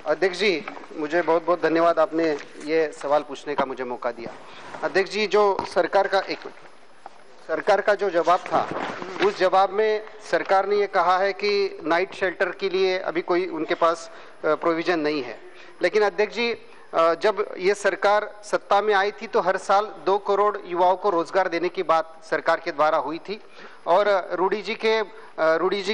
अध्यक्ष जी, मुझे बहुत बहुत धन्यवाद, आपने ये सवाल पूछने का मुझे मौका दिया। अध्यक्ष जी, जो सरकार का जो जवाब था, उस जवाब में सरकार ने ये कहा है कि नाइट शेल्टर के लिए अभी कोई उनके पास प्रोविजन नहीं है। लेकिन अध्यक्ष जी, जब ये सरकार सत्ता में आई थी तो हर साल 2 करोड़ युवाओं को रोजगार देने की बात सरकार के द्वारा हुई थी। और रूडी जी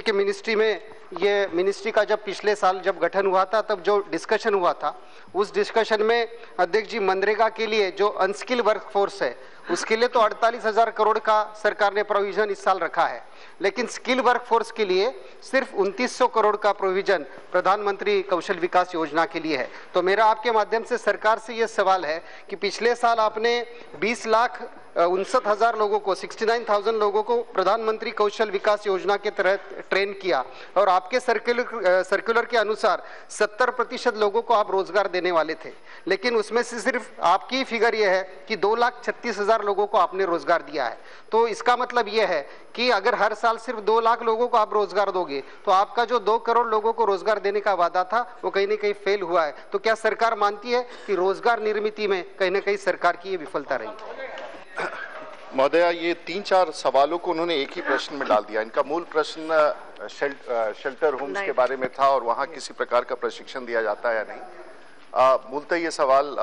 के मिनिस्ट्री में, ये मिनिस्ट्री का जब पिछले साल जब गठन हुआ था, तब जो डिस्कशन हुआ था, उस डिस्कशन में अध्यक्ष जी मनरेगा के लिए जो अनस्किल वर्कफोर्स है उसके लिए तो 48,000 करोड़ का सरकार ने प्रोविजन इस साल रखा है, लेकिन स्किल वर्कफोर्स के लिए सिर्फ 2900 करोड़ का प्रोविजन प्रधानमंत्री कौशल विकास योजना के लिए है। तो मेरा आपके माध्यम से सरकार से यह सवाल है कि पिछले साल आपने 20,59,000 लोगों को, 69,000 लोगों को प्रधानमंत्री कौशल विकास योजना के तहत ट्रेन किया और आपके सर्कुलर के अनुसार 70% लोगों को आप रोजगार देने वाले थे, लेकिन उसमें से सिर्फ आपकी फिगर यह है कि 2,36,000 लोगों को आपने रोजगार दिया है। तो इसका मतलब यह है कि अगर हर साल सिर्फ 2 लाख लोगों को आप रोजगार दोगे तो आपका जो 2 करोड़ लोगों को रोजगार देने का वादा था वो कहीं ना कहीं फेल हुआ है। तो क्या सरकार मानती है कि रोजगार निर्मित में कहीं ना कहीं सरकार की ये विफलता रही? महोदया, ये 3-4 सवालों को उन्होंने एक ही प्रश्न में डाल दिया। इनका मूल प्रश्न शेल्टर होम्स के बारे में था और वहाँ किसी प्रकार का प्रशिक्षण दिया जाता है या नहीं। मूलतः ये सवाल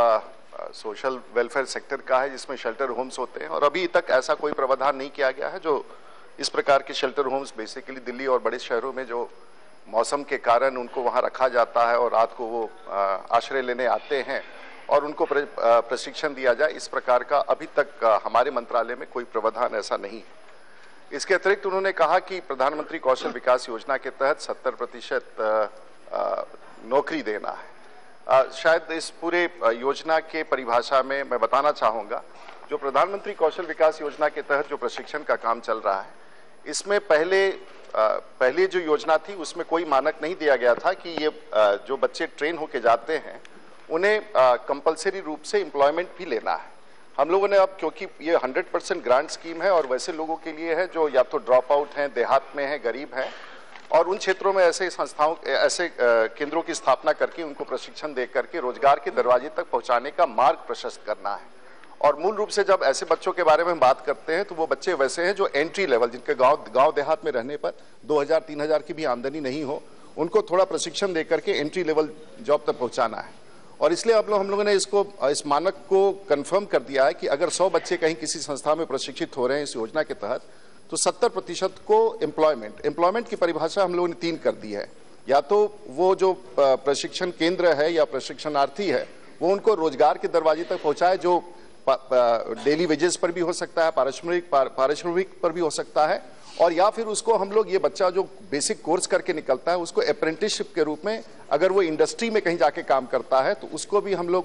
सोशल वेलफेयर सेक्टर का है जिसमें शेल्टर होम्स होते हैं और अभी तक ऐसा कोई प्रावधान नहीं किया गया है। जो इस प्रकार के शेल्टर होम्स बेसिकली दिल्ली और बड़े शहरों में जो मौसम के कारण उनको वहाँ रखा जाता है और रात को वो आश्रय लेने आते हैं और उनको प्रशिक्षण दिया जाए, इस प्रकार का अभी तक हमारे मंत्रालय में कोई प्रावधान ऐसा नहीं है। इसके अतिरिक्त उन्होंने कहा कि प्रधानमंत्री कौशल विकास योजना के तहत 70% नौकरी देना है। शायद इस पूरे योजना के परिभाषा में मैं बताना चाहूँगा, जो प्रधानमंत्री कौशल विकास योजना के तहत जो प्रशिक्षण का काम चल रहा है, इसमें पहले जो योजना थी उसमें कोई मानक नहीं दिया गया था कि ये जो बच्चे ट्रेन होके जाते हैं उन्हें कंपलसरी रूप से एम्प्लॉयमेंट भी लेना है। हम लोगों ने अब, क्योंकि ये 100% ग्रांट स्कीम है और वैसे लोगों के लिए है जो या तो ड्रॉप आउट हैं, देहात में हैं, गरीब हैं, और उन क्षेत्रों में ऐसे केंद्रों की स्थापना करके उनको प्रशिक्षण दे करके रोजगार के दरवाजे तक पहुंचाने का मार्ग प्रशस्त करना है। और मूल रूप से जब ऐसे बच्चों के बारे में हम बात करते हैं तो वो बच्चे वैसे हैं जो एंट्री लेवल, जिनके गांव देहात में रहने पर 2,000-3,000 की भी आमदनी नहीं हो, उनको थोड़ा प्रशिक्षण दे करके एंट्री लेवल जॉब तक पहुंचाना है। और इसलिए हम लोगों ने इस मानक को कंफर्म कर दिया है कि अगर 100 बच्चे कहीं किसी संस्था में प्रशिक्षित हो रहे हैं इस योजना के तहत, तो 70% को एम्प्लॉयमेंट की परिभाषा हम लोगों ने 3 कर दी है। या तो वो जो प्रशिक्षण केंद्र है या प्रशिक्षणार्थी है वो उनको रोजगार के दरवाजे तक पहुंचाए, जो डेली वेजेस पर भी हो सकता है, पारिश्रमिक पर भी हो सकता है, और या फिर उसको हम लोग, ये बच्चा जो बेसिक कोर्स करके निकलता है उसको अप्रेंटिसशिप के रूप में, अगर वो इंडस्ट्री में कहीं जाके काम करता है तो उसको भी हम लोग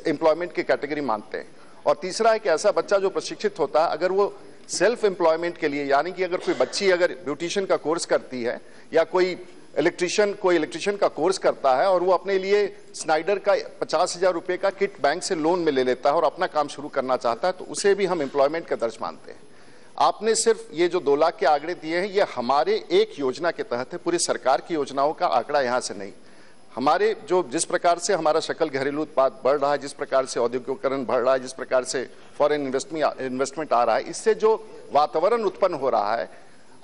एम्प्लॉयमेंट की कैटेगरी मानते हैं। और तीसरा है कि ऐसा बच्चा जो प्रशिक्षित होता है, अगर वो सेल्फ एम्प्लॉयमेंट के लिए, यानी कि अगर कोई बच्ची अगर ब्यूटिशियन का कोर्स करती है या कोई इलेक्ट्रिशियन का कोर्स करता है और वो अपने लिए स्नाइडर का 50,000 रुपये का किट बैंक से लोन में ले लेता है और अपना काम शुरू करना चाहता है, तो उसे भी हम एम्प्लॉयमेंट का दर्ज मानते हैं। आपने सिर्फ ये जो 2 लाख के आंकड़े दिए हैं, ये हमारे एक योजना के तहत है, पूरी सरकार की योजनाओं का आंकड़ा यहाँ से नहीं। हमारे जिस प्रकार से हमारा सकल घरेलू उत्पाद बढ़ रहा है, जिस प्रकार से औद्योगिकरण बढ़ रहा है, जिस प्रकार से फॉरेन इन्वेस्टमेंट आ रहा है, इससे जो वातावरण उत्पन्न हो रहा है,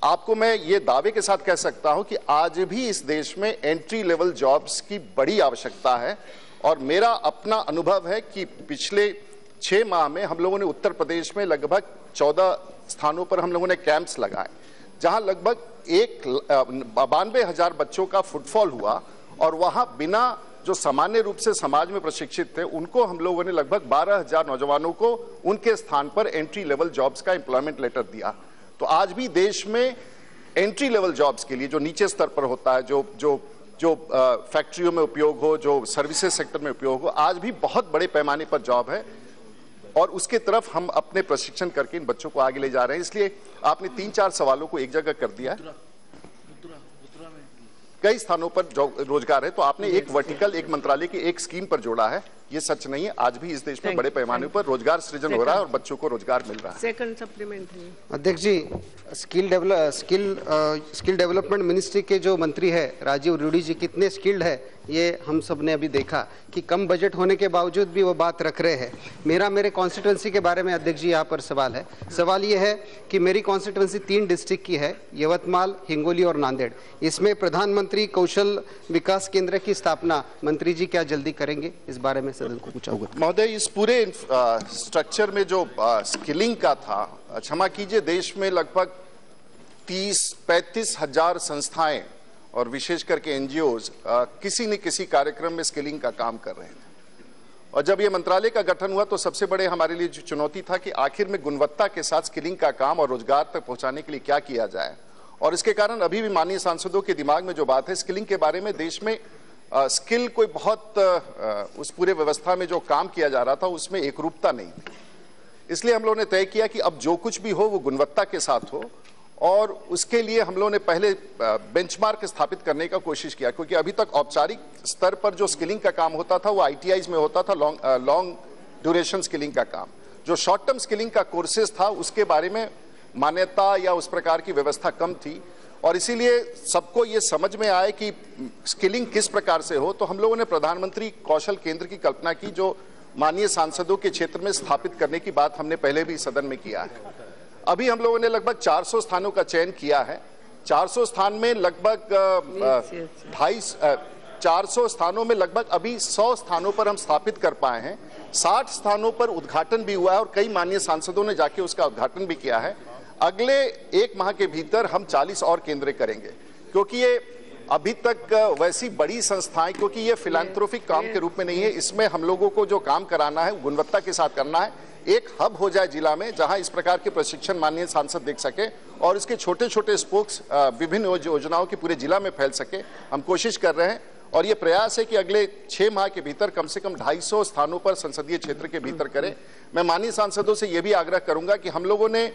आपको मैं ये दावे के साथ कह सकता हूं कि आज भी इस देश में एंट्री लेवल जॉब्स की बड़ी आवश्यकता है। और मेरा अपना अनुभव है कि पिछले 6 माह में हम लोगों ने उत्तर प्रदेश में लगभग 14 स्थानों पर हम लोगों ने कैंप्स लगाए, जहां लगभग 92,000 बच्चों का फुटफॉल हुआ, और वहां बिना जो सामान्य रूप से समाज में प्रशिक्षित थे उनको हम लोगों ने लगभग 12,000 नौजवानों को उनके स्थान पर एंट्री लेवल जॉब्स का एम्प्लॉयमेंट लेटर दिया। तो आज भी देश में एंट्री लेवल जॉब्स के लिए, जो नीचे स्तर पर होता है, जो फैक्ट्रियों में उपयोग हो, जो सर्विसेज सेक्टर में उपयोग हो, आज भी बहुत बड़े पैमाने पर जॉब है और उसके तरफ हम अपने प्रशिक्षण करके इन बच्चों को आगे ले जा रहे हैं। इसलिए आपने 3-4 सवालों को एक जगह कर दिया है। कई स्थानों पर जो रोजगार है, तो आपने एक वर्टिकल, एक मंत्रालय की एक स्कीम पर जोड़ा है। ये सच नहीं है। आज भी इस देश में बड़े पैमाने पर रोजगार सृजन हो रहा है और बच्चों को रोजगार मिल रहा है। Second supplementary. अध्यक्ष जी, स्किल डेवलपमेंट मिनिस्ट्री के जो मंत्री है राजीव रूडी जी कितने स्किल्ड है ये हम सब ने अभी देखा कि कम बजट होने के बावजूद भी वो बात रख रहे हैं। मेरे कॉन्स्टिट्यूंसी के बारे में अध्यक्ष जी यहाँ पर सवाल है। सवाल ये है कि मेरी कॉन्स्टिट्यूंसी 3 डिस्ट्रिक्ट की है, यवतमाल, हिंगोली और नांदेड़। इसमें प्रधानमंत्री कौशल विकास केंद्र की स्थापना मंत्री जी क्या जल्दी करेंगे, इस बारे में सदन को पूछा होगा। महोदय, इस पूरे स्ट्रक्चर में जो स्किलिंग का था, क्षमा कीजिए, देश में लगभग 30-35 हजार संस्थाएं और विशेष करके एनजीओज किसी न किसी कार्यक्रम में स्किलिंग का काम कर रहे थे। और जब ये मंत्रालय का गठन हुआ तो सबसे बड़े हमारे लिए जो चुनौती था कि आखिर में गुणवत्ता के साथ स्किलिंग का काम और रोजगार तक पहुंचाने के लिए क्या किया जाए। और इसके कारण अभी भी माननीय सांसदों के दिमाग में जो बात है स्किलिंग के बारे में, देश में स्किल कोई बहुत उस पूरे व्यवस्था में जो काम किया जा रहा था उसमें एकरूपता नहीं थी। इसलिए हम लोगों ने तय किया कि अब जो कुछ भी हो वो गुणवत्ता के साथ हो, और उसके लिए हम लोगों ने पहले बेंचमार्क स्थापित करने का कोशिश किया, क्योंकि अभी तक औपचारिक स्तर पर जो स्किलिंग का काम होता था वो आईटीआईज में होता था, लॉन्ग ड्यूरेशन स्किलिंग का काम। जो शॉर्ट टर्म स्किलिंग का कोर्सेज था उसके बारे में मान्यता या उस प्रकार की व्यवस्था कम थी, और इसीलिए सबको ये समझ में आए कि स्किलिंग किस प्रकार से हो, तो हम लोगों ने प्रधानमंत्री कौशल केंद्र की कल्पना की, जो माननीय सांसदों के क्षेत्र में स्थापित करने की बात हमने पहले भी सदन में किया है। अभी हम लोगों ने लगभग 400 स्थानों का चयन किया है। 400 स्थान में लगभग 400 स्थानों में लगभग अभी 100 स्थानों पर हम स्थापित कर पाए हैं। 60 स्थानों पर उद्घाटन भी हुआ है और कई माननीय सांसदों ने जाके उसका उद्घाटन भी किया है। अगले 1 माह के भीतर हम 40 और केंद्र करेंगे, क्योंकि ये अभी तक वैसी बड़ी संस्थाएं, क्योंकि ये फिलैंथ्रोपिक काम के रूप में नहीं है, इसमें हम लोगों को जो काम कराना है गुणवत्ता के साथ करना है। एक हब हो जाए जिला में जहां इस प्रकार के प्रशिक्षण माननीय सांसद देख सके और इसके छोटे छोटे स्पोक्स विभिन्न योजनाओं के पूरे जिला में फैल सके। हम कोशिश कर रहे हैं और ये प्रयास है कि अगले 6 माह के भीतर कम से कम 250 स्थानों पर संसदीय क्षेत्र के भीतर करें। मैं माननीय सांसदों से ये भी आग्रह करूंगा कि हम लोगों ने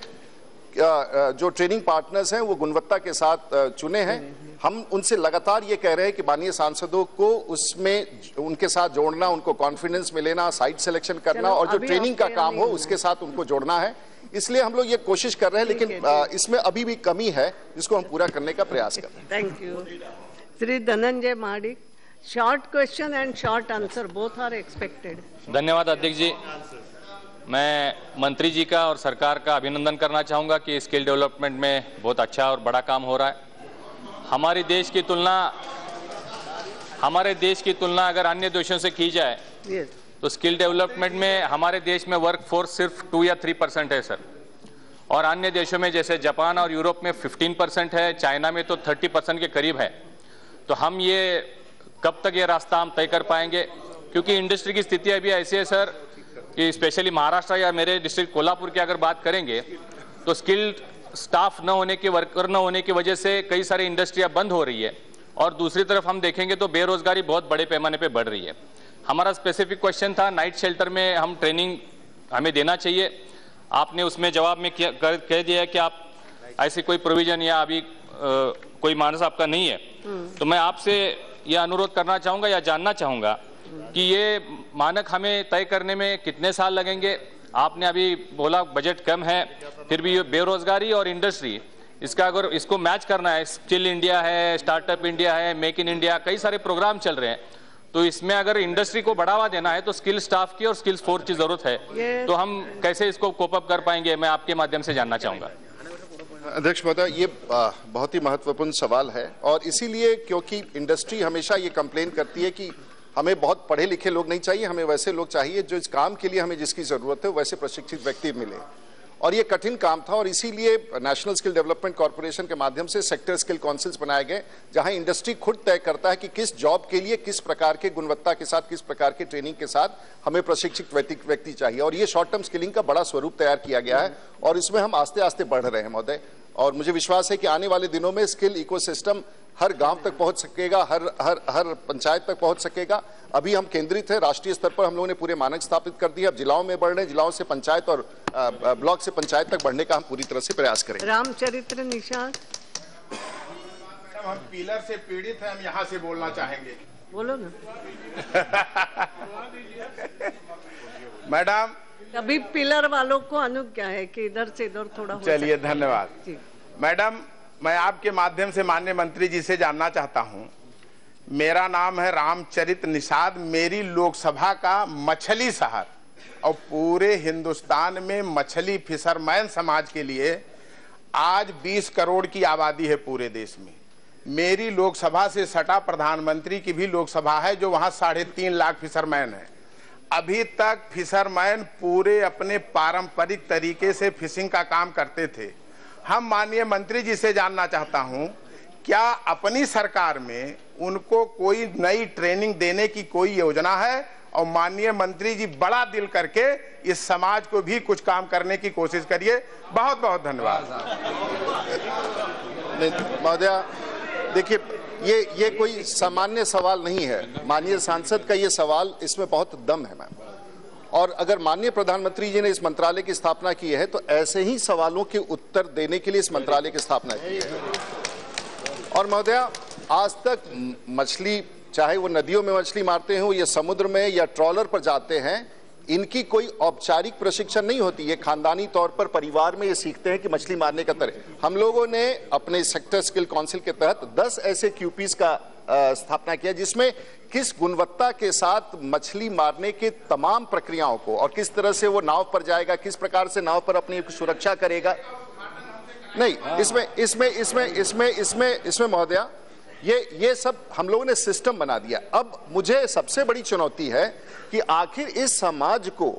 जो ट्रेनिंग पार्टनर्स हैं वो गुणवत्ता के साथ चुने हैं। हम उनसे लगातार ये कह रहे हैं कि माननीय सांसदों को उसमें उनके साथ जोड़ना, उनको कॉन्फिडेंस में लेना, साइट सिलेक्शन करना और जो ट्रेनिंग का काम हो उसके साथ उनको जोड़ना है। इसलिए हम लोग ये कोशिश कर रहे हैं, लेकिन इसमें अभी भी कमी है जिसको हम पूरा करने का प्रयास कर रहे हैं। Thank you. Shri Dhananjay Mahadik, short question and short answer both are expected. धन्यवाद अध्यक्ष जी। मैं मंत्री जी का और सरकार का अभिनंदन करना चाहूँगा कि स्किल डेवलपमेंट में बहुत अच्छा और बड़ा काम हो रहा है। हमारे देश की तुलना अगर अन्य देशों से की जाए तो स्किल डेवलपमेंट में हमारे देश में वर्क फोर्स सिर्फ 2 या 3% है सर, और अन्य देशों में जैसे जापान और यूरोप में 15% है, चाइना में तो 30% के करीब है। तो हम ये कब तक ये रास्ता हम तय कर पाएंगे, क्योंकि इंडस्ट्री की स्थिति अभी ऐसी है सर कि स्पेशली महाराष्ट्र या मेरे डिस्ट्रिक्ट कोल्हापुर की अगर बात करेंगे तो स्किल्ड स्टाफ न होने की, वर्कर न होने की वजह से कई सारी इंडस्ट्रियां बंद हो रही है, और दूसरी तरफ हम देखेंगे तो बेरोजगारी बहुत बड़े पैमाने पे बढ़ रही है। हमारा स्पेसिफिक क्वेश्चन था नाइट शेल्टर में हम ट्रेनिंग हमें देना चाहिए। आपने उसमें जवाब में कह दिया है कि आप ऐसी कोई प्रोविजन या अभी कोई मानस आपका नहीं है। तो मैं आपसे यह अनुरोध करना चाहूँगा या जानना चाहूँगा कि ये मानक हमें तय करने में कितने साल लगेंगे। आपने अभी बोला बजट कम है, फिर भी बेरोजगारी और इंडस्ट्री, इसका अगर इसको मैच करना है, स्किल इंडिया है, स्टार्टअप इंडिया है, मेक इन इंडिया, कई सारे प्रोग्राम चल रहे हैं, तो इसमें अगर इंडस्ट्री को बढ़ावा देना है तो स्किल स्टाफ की और स्किल फोर्स की जरूरत है। तो हम कैसे इसको कोप अप कर पाएंगे, मैं आपके माध्यम से जानना चाहूंगा। अध्यक्ष महोदय, ये बहुत ही महत्वपूर्ण सवाल है, और इसीलिए क्योंकि इंडस्ट्री हमेशा ये कंप्लेन करती है कि हमें बहुत पढ़े लिखे लोग नहीं चाहिए, हमें वैसे लोग चाहिए जो इस काम के लिए हमें जिसकी जरूरत है वैसे प्रशिक्षित व्यक्ति मिले। और ये कठिन काम था, और इसीलिए नेशनल स्किल डेवलपमेंट कॉर्पोरेशन के माध्यम से सेक्टर स्किल काउंसिल्स बनाए गए, जहां इंडस्ट्री खुद तय करता है कि किस जॉब के लिए किस प्रकार के गुणवत्ता के साथ, किस प्रकार के ट्रेनिंग के साथ हमें प्रशिक्षित व्यक्ति चाहिए। और ये शॉर्ट टर्म स्किलिंग का बड़ा स्वरूप तैयार किया गया है, और इसमें हम आस्ते आस्ते बढ़ रहे हैं महोदय। और मुझे विश्वास है कि आने वाले दिनों में स्किल इकोसिस्टम हर गांव तक पहुंच सकेगा, हर पंचायत तक पहुंच सकेगा। अभी हम केंद्रित है, राष्ट्रीय स्तर पर हम लोगों ने पूरे मानक स्थापित कर दिए, अब जिलाओं में बढ़ रहे, जिलाओं से पंचायत और ब्लॉक से पंचायत तक बढ़ने का हम पूरी तरह से प्रयास करेंगे। रामचरित्र निषाद, हम पिलर से पीड़ित हैं, हम यहाँ से बोलना चाहेंगे। बोलो ना। मैडम अभी पिलर वालों को अनुज्ञा है कि इधर से इधर थोड़ा हो चलिए, सकता है। धन्यवाद। जी। मैडम, मैं आपके माध्यम से माननीय मंत्री जी से जानना चाहता हूं, मेरा नाम है रामचरित निषाद, मेरी लोकसभा का मछली शहर और पूरे हिंदुस्तान में मछली फिशरमैन समाज के लिए आज 20 करोड़ की आबादी है पूरे देश में। मेरी लोकसभा से सटा प्रधानमंत्री की भी लोकसभा है जो वहां 3.5 लाख फिशरमैन है। अभी तक फिशरमैन पूरे अपने पारंपरिक तरीके से फिशिंग का काम करते थे। हम माननीय मंत्री जी से जानना चाहता हूं, क्या अपनी सरकार में उनको कोई नई ट्रेनिंग देने की कोई योजना है? और माननीय मंत्री जी बड़ा दिल करके इस समाज को भी कुछ काम करने की कोशिश करिए। बहुत बहुत धन्यवाद। महोदया, देखिए, ये कोई सामान्य सवाल नहीं है। माननीय सांसद का ये सवाल, इसमें बहुत दम है मैम। और अगर माननीय प्रधानमंत्री जी ने इस मंत्रालय की स्थापना की है तो ऐसे ही सवालों के उत्तर देने के लिए इस मंत्रालय की स्थापना की है। और महोदया, आज तक मछली, चाहे वो नदियों में मछली मारते हो या समुद्र में या ट्रॉलर पर जाते हैं, इनकी कोई औपचारिक प्रशिक्षण नहीं होती। ये खानदानी तौर पर परिवार में ये सीखते हैं कि मछली मारने का तरीका। हम लोगों ने अपने सेक्टर स्किल काउंसिल के तहत 10 ऐसे क्यूपीज का स्थापना किया जिसमें किस गुणवत्ता के साथ मछली मारने के तमाम प्रक्रियाओं को और किस तरह से वो नाव पर जाएगा, किस प्रकार से नाव पर अपनी सुरक्षा करेगा। नहीं, इसमें महोदया, ये सब हम लोगों ने सिस्टम बना दिया। अब मुझे सबसे बड़ी चुनौती है कि आखिर इस समाज को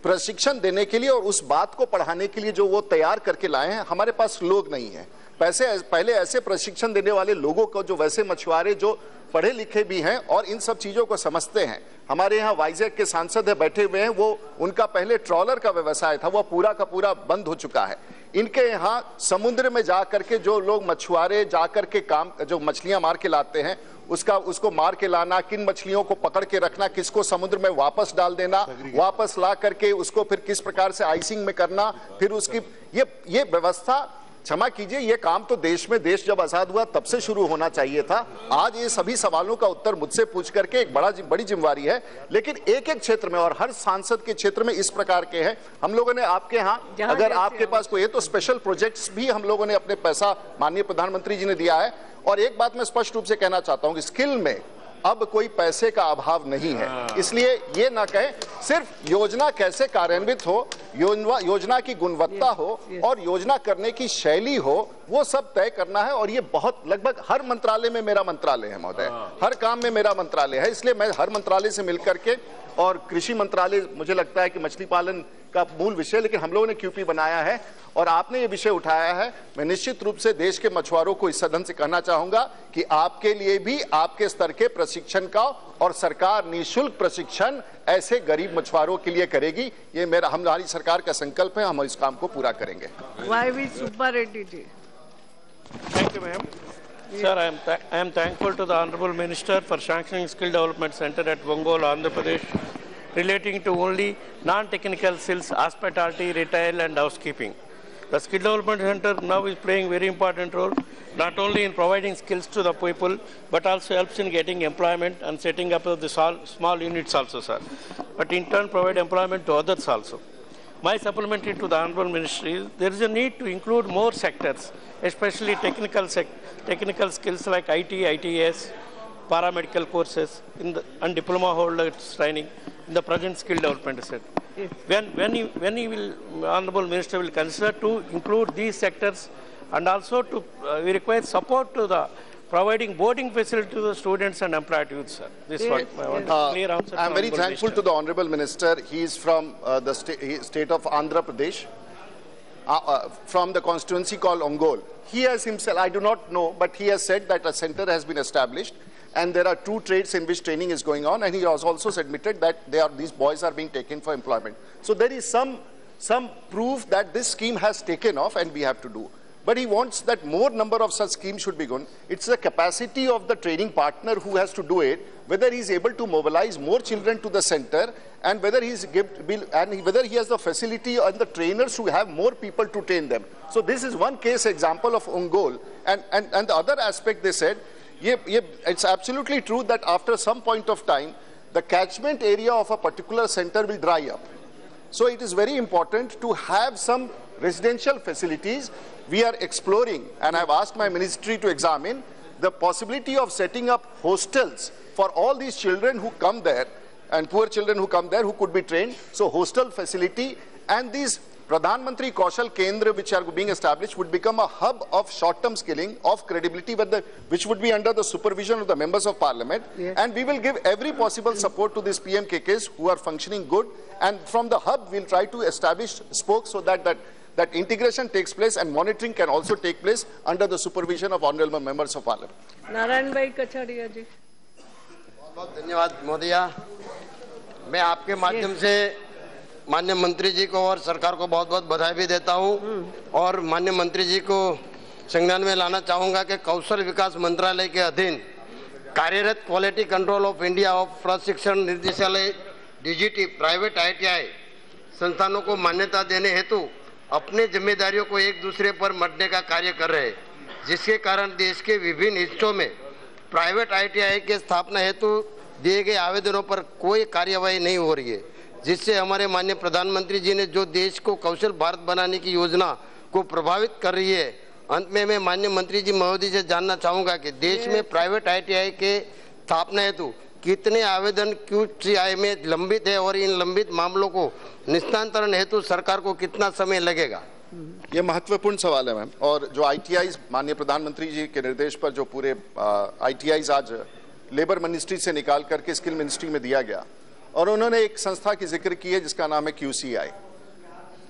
प्रशिक्षण देने के लिए और उस बात को पढ़ाने के लिए जो वो तैयार करके लाए हैं, हमारे पास लोग नहीं है। पहले ऐसे प्रशिक्षण देने वाले लोगों को, जो वैसे मछुआरे जो पढ़े लिखे भी हैं और इन सब चीजों को समझते हैं। हमारे यहाँ वाइजैक के सांसद है, बैठे हुए हैं, वो उनका पहले ट्रॉलर का व्यवसाय था, वो पूरा का पूरा बंद हो चुका है। इनके यहाँ समुद्र में जा करके जो लोग मछुआरे जा करके काम, जो मछलियां मार के लाते हैं, उसको मार के लाना, किन मछलियों को पकड़ के रखना, किसको समुद्र में वापस डाल देना, वापस ला करके उसको फिर किस प्रकार से आइसिंग में करना, फिर उसकी ये व्यवस्था, क्षमा कीजिए, ये काम तो देश जब आजाद हुआ तब से शुरू होना चाहिए था। आज ये सभी सवालों का उत्तर मुझसे पूछ करके एक बड़ी जिम्मेवारी है। लेकिन एक एक क्षेत्र में और हर सांसद के क्षेत्र में इस प्रकार के हैं। हम लोगों ने आपके यहाँ, अगर आपके पास कोई है तो स्पेशल प्रोजेक्ट्स भी हम लोगों ने अपने पैसा माननीय प्रधानमंत्री जी ने दिया है। और एक बात मैं स्पष्ट रूप से कहना चाहता हूं कि स्किल में अब कोई पैसे का अभाव नहीं है। इसलिए ये ना कहें, सिर्फ योजना कैसे कार्यान्वित हो, योजना की गुणवत्ता हो और योजना करने की शैली हो, वो सब तय करना है। और ये बहुत, लगभग हर मंत्रालय में मेरा मंत्रालय है महोदय, हर काम में मेरा मंत्रालय है। इसलिए मैं हर मंत्रालय से मिलकर के, और कृषि मंत्रालय मुझे लगता है कि मछली पालन का मूल विषय, लेकिन हम लोगों ने क्यूपी बनाया है और आपने ये विषय उठाया है। मैं निश्चित रूप से देश के मछुआरों को इस सदन से कहना चाहूंगा कि आपके लिए भी आपके स्तर के प्रशिक्षण का, और सरकार निःशुल्क प्रशिक्षण ऐसे गरीब मछुआरों के लिए करेगी। ये हमारी सरकार का संकल्प है, हम इस काम को पूरा करेंगे। YV Subba Reddy ji. Thank you, ma'am. Sir, I am thankful to the Honorable Minister for sanctioning Skill Development Center at Ongole, Andhra Pradesh, relating to only non-technical skills, hospitality, retail and housekeeping. The Skill Development Center now is playing very important role, not only in providing skills to the people, but also helps in getting employment and setting up of the small units also, sir. But in turn provide employment to others also. My supplementary to the Honorable Minister is there is a need to include more sectors, especially technical skills like IT, ITS, paramedical courses and diploma holders training in the present skill development set. When he will, Honorable Minister will consider to include these sectors, and also to we require support to the providing boarding facility to the students and employed youth, sir. This is what I want a clear answer. I am very thankful to the Honorable Minister. He is from the state of Andhra Pradesh, from the constituency called Ongole. He has himself, I do not know, but he has said that a center has been established and there are 2 trades in which training is going on, and he has also admitted that these boys are being taken for employment. So there is some proof that this scheme has taken off and we have to do. But he wants that more number of such schemes should be gone. It's the capacity of the training partner who has to do it, whether he is able to mobilize more children to the center, and whether he has the facility and the trainers who have more people to train them. So this is one case example of Ongole. And the other aspect they said, it's absolutely true that after some point of time, the catchment area of a particular center will dry up. So it is very important to have some residential facilities. We are exploring, and I've asked my ministry to examine the possibility of setting up hostels for all these children who come there and poor children who come there who could be trained. So hostel facility and these Pradhan Mantri Kaushal Kendra which are being established would become a hub of short-term skilling of credibility which would be under the supervision of the members of parliament. Yes. And we will give every possible support to these PMKKs who are functioning good, and from the hub we'll try to establish spokes so that integration takes place and monitoring can also take place under the supervision of honorable members of parliament. Narayan भाई कछाड़िया जी। बहुत धन्यवाद महोदया। मैं आपके माध्यम से माननीय मंत्री जी को और सरकार को बहुत बहुत बधाई भी देता हूं, और माननीय मंत्री जी को संज्ञान में लाना चाहूँगा कि कौशल विकास मंत्रालय के अधीन कार्यरत क्वालिटी कंट्रोल ऑफ इंडिया और प्रशिक्षण निर्देशालय डीजीटी प्राइवेट ITI संस्थानों को मान्यता देने हेतु अपनी जिम्मेदारियों को एक दूसरे पर मढ़ने का कार्य कर रहे हैं, जिसके कारण देश के विभिन्न हिस्सों में प्राइवेट ITI के स्थापना हेतु दिए गए आवेदनों पर कोई कार्यवाही नहीं हो रही है, जिससे हमारे माननीय प्रधानमंत्री जी ने जो देश को कौशल भारत बनाने की योजना को प्रभावित कर रही है। अंत में मैं माननीय मंत्री जी महोदय से जानना चाहूँगा कि देश में प्राइवेट ITI के स्थापना हेतु कितने आवेदन QCI में लंबित है और इन लंबित मामलों को निस्तांतरण हेतु सरकार को कितना समय लगेगा? ये महत्वपूर्ण सवाल है मैम। और जो ITIs माननीय प्रधानमंत्री जी के निर्देश पर जो पूरे ITIs आज लेबर मिनिस्ट्री से निकाल करके स्किल मिनिस्ट्री में दिया गया, और उन्होंने एक संस्था की जिक्र की है जिसका नाम है QCI।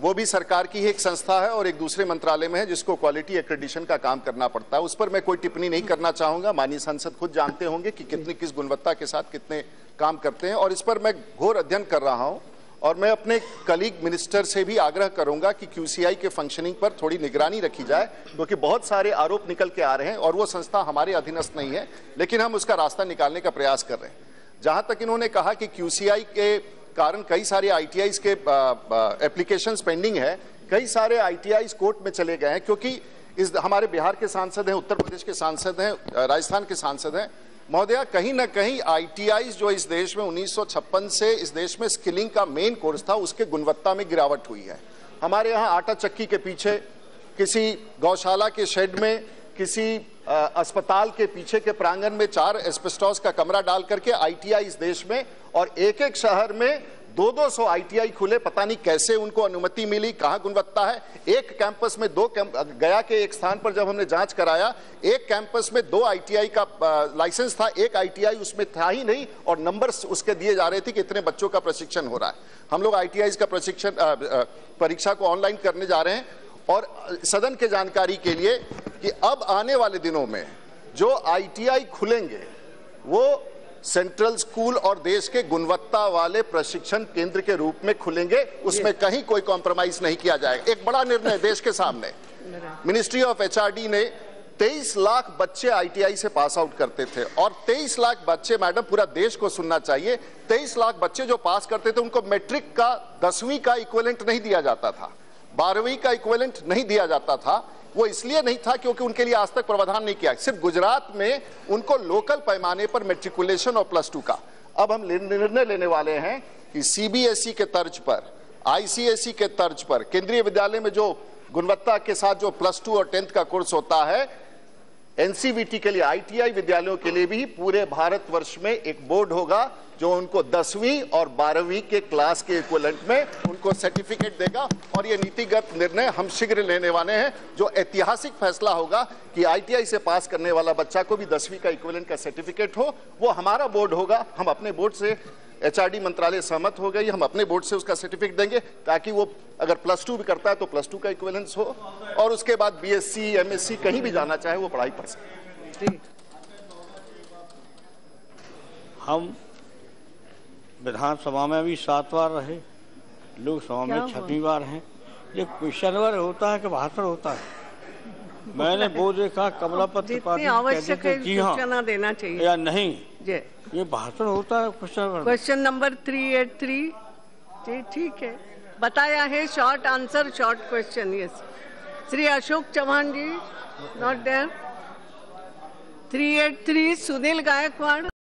वो भी सरकार की ही एक संस्था है और एक दूसरे मंत्रालय में है जिसको क्वालिटी एक्रेडिशन का काम करना पड़ता है। उस पर मैं कोई टिप्पणी नहीं करना चाहूंगा। माननीय सांसद खुद जानते होंगे कि कितनी किस गुणवत्ता के साथ कितने काम करते हैं, और इस पर मैं घोर अध्ययन कर रहा हूं, और मैं अपने कलीग मिनिस्टर से भी आग्रह करूंगा कि QCI के फंक्शनिंग पर थोड़ी निगरानी रखी जाए, क्योंकि बहुत सारे आरोप निकल के आ रहे हैं और वो संस्था हमारे अधीनस्थ नहीं है, लेकिन हम उसका रास्ता निकालने का प्रयास कर रहे हैं। जहां तक इन्होंने कहा कि QCI के कारण कई सारे ITIs के एप्लीकेशंस पेंडिंग है, कई सारे ITIs कोर्ट में चले गए हैं, क्योंकि हमारे बिहार के सांसद हैं, उत्तर प्रदेश के सांसद हैं, राजस्थान के सांसद हैं। महोदया, कहीं ना कहीं ITIs जो इस देश में 1956 से इस देश में स्किलिंग का मेन कोर्स था, उसके गुणवत्ता में गिरावट हुई है। हमारे यहाँ आटा चक्की के पीछे, किसी गौशाला के शेड में, किसी अस्पताल के पीछे के प्रांगण में 4 एस्बेस्टॉस का कमरा डाल करके ITI इस देश में, और एक एक शहर में 200 ITI खुले। पता नहीं कैसे उनको अनुमति मिली, कहाँ गुणवत्ता है। एक कैंपस में 2 गया के एक स्थान पर जब हमने जांच कराया, एक कैंपस में 2 ITI का लाइसेंस था, एक ITI उसमें था ही नहीं, और नंबर्स उसके दिए जा रहे थे कि इतने बच्चों का प्रशिक्षण हो रहा है। हम लोग ITIs का प्रशिक्षण परीक्षा को ऑनलाइन करने जा रहे हैं, और सदन के जानकारी के लिए कि अब आने वाले दिनों में जो ITI खुलेंगे वो सेंट्रल स्कूल और देश के गुणवत्ता वाले प्रशिक्षण केंद्र के रूप में खुलेंगे, उसमें कहीं कोई कॉम्प्रोमाइज नहीं किया जाएगा। एक बड़ा निर्णय देश के सामने, मिनिस्ट्री ऑफ HRD ने 23 लाख बच्चे ITI से पास आउट करते थे, और 23 लाख बच्चे, मैडम पूरा देश को सुनना चाहिए, 23 लाख बच्चे जो पास करते थे उनको मैट्रिक का 10वीं का इक्विवेलेंट नहीं दिया जाता था, 12वीं का इक्विवेलेंट नहीं दिया जाता था। वो इसलिए नहीं था क्योंकि उनके लिए आज तक प्रावधान नहीं किया। सिर्फ गुजरात में उनको लोकल पैमाने पर मैट्रिकुलेशन और +2 का अब हम निर्णय लेने वाले हैं कि CBSE के तर्ज पर, ICSE के तर्ज पर केंद्रीय विद्यालय में जो गुणवत्ता के साथ जो +2 और 10th का कोर्स होता है, NCVT के लिए ITI विद्यालयों के लिए भी पूरे भारतवर्ष में एक बोर्ड होगा जो उनको 10वीं और 12वीं के क्लास के इक्विवेलेंट में उनको सर्टिफिकेट देगा। और ये नीतिगत निर्णय हम शीघ्र लेने वाले हैं, जो ऐतिहासिक फैसला होगा कि ITI से पास करने वाला बच्चा को भी 10वीं का इक्विवेलेंट का सर्टिफिकेट हो। वो हमारा बोर्ड होगा, हम अपने बोर्ड से, HRD मंत्रालय सहमत हो गई, हम अपने बोर्ड से उसका सर्टिफिकेट देंगे, ताकि वो अगर +2 भी करता है तो +2 का इक्विवेलेंस हो, और उसके बाद BSc MSc कहीं भी जाना चाहे वो पढ़ाई कर सके। हम विधानसभा में भी 7 बार रहे, लोकसभा में 6वीं बार हैं। ये क्वेश्चन आवर होता है कि भाषण होता है? मैंने वो देखा कमलापत जितनी आवश्यक है सूचना देना चाहिए या नहीं, ये भाषण होता है क्वेश्चन नंबर 383 जी, ठीक है, बताया है। Short answer, short question. Yes, Shri Ashok Chavan ji, not there. 383 Sunil Gaekwad.